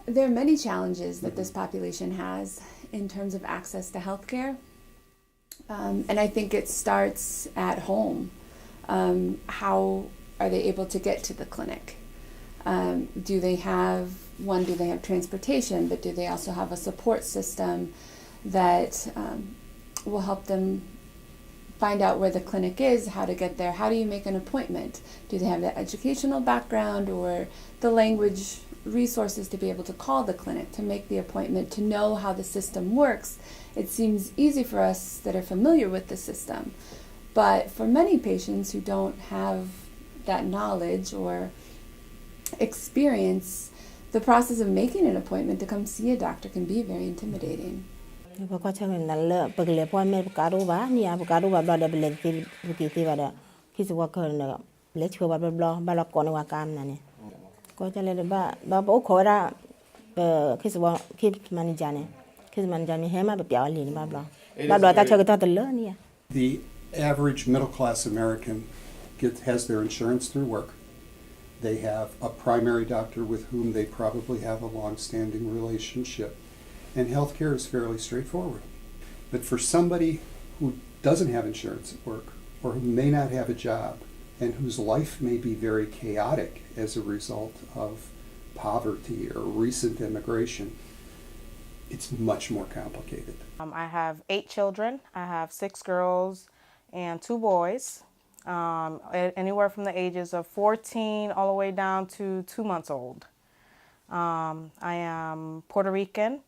There are many challenges that this population has in terms of access to healthcare. And I think it starts at home. How are they able to get to the clinic? Do they have transportation, but do they also have a support system that will help them find out where the clinic is, how to get there? How do you make an appointment? Do they have the educational background or the language resources to be able to call the clinic, to make the appointment, to know how the system works? It seems easy for us that are familiar with the system, but for many patients who don't have that knowledge or experience, the process of making an appointment to come see a doctor can be very intimidating. The average middle-class American has their insurance through work. They have a primary doctor with whom they probably have a long-standing relationship. And healthcare is fairly straightforward. But for somebody who doesn't have insurance at work, or who may not have a job, and whose life may be very chaotic as a result of poverty or recent immigration, it's much more complicated. I have 8 children. I have 6 girls and 2 boys, anywhere from the ages of 14 all the way down to 2 months old. I am Puerto Rican.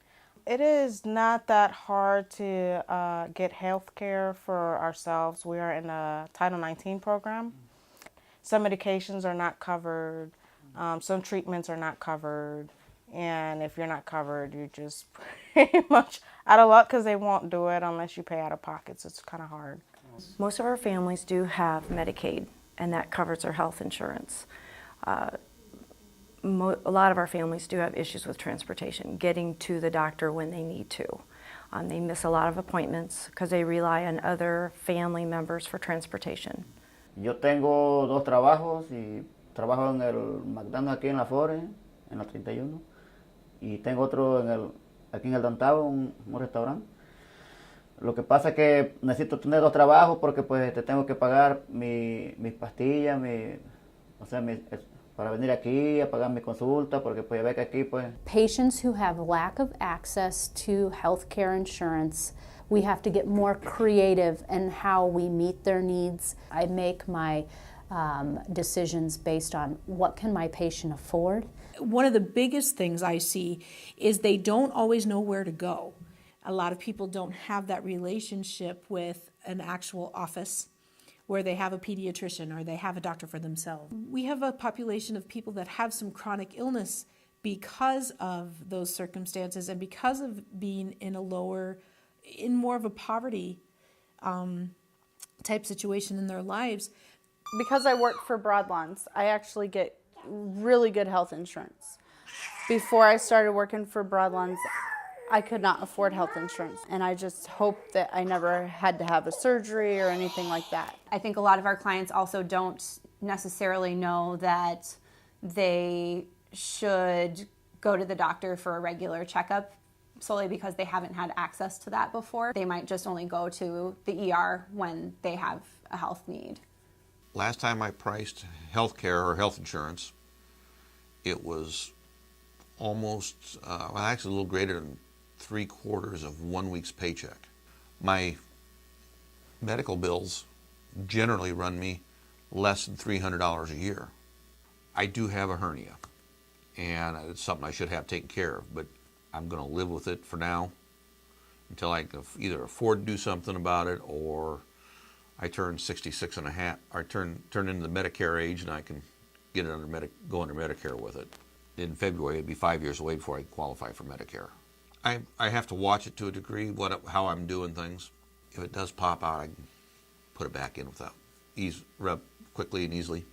It is not that hard to get health care for ourselves. We are in a Title 19 program. Some medications are not covered. Some treatments are not covered. And if you're not covered, you're just pretty much out of luck because they won't do it unless you pay out of pocket. So it's kind of hard. Most of our families do have Medicaid, and that covers their health insurance. A lot of our families do have issues with transportation, getting to the doctor when they need to. They miss a lot of appointments because they rely on other family members for transportation. Yo tengo 2 trabajos y trabajo en el McDonald's aquí en la Forest, en la 31, y tengo otro aquí en el downtown, un restaurante. Lo que pasa es que necesito tener 2 trabajos porque pues te tengo que pagar mis pastillas, para venir aquí a pagar mi consulta, porque pues ya ve que aquí pues... Patients who have lack of access to health care insurance, we have to get more creative in how we meet their needs. I make my decisions based on what can my patient afford. One of the biggest things I see is they don't always know where to go. A lot of people don't have that relationship with an actual office where they have a pediatrician or they have a doctor for themselves. We have a population of people that have some chronic illness because of those circumstances and because of being in more of a poverty type situation in their lives. Because I work for Broadlawns, I actually get really good health insurance. Before I started working for Broadlawns, I could not afford health insurance, and I just hope that I never had to have a surgery or anything like that. I think a lot of our clients also don't necessarily know that they should go to the doctor for a regular checkup solely because they haven't had access to that before. They might just only go to the ER when they have a health need. Last time I priced health care or health insurance, it was almost, actually a little greater than 3/4 of 1 week's paycheck. My medical bills generally run me less than $300 a year. I do have a hernia, and it's something I should have taken care of, but I'm going to live with it for now until I can either afford to do something about it, or I turn 66 and a half, or turn into the Medicare age, and I can get it go under Medicare with it. In February, it'd be 5 years away before I qualify for Medicare. I have to watch it to a degree, how I'm doing things. If it does pop out, I can put it back in quickly and easily.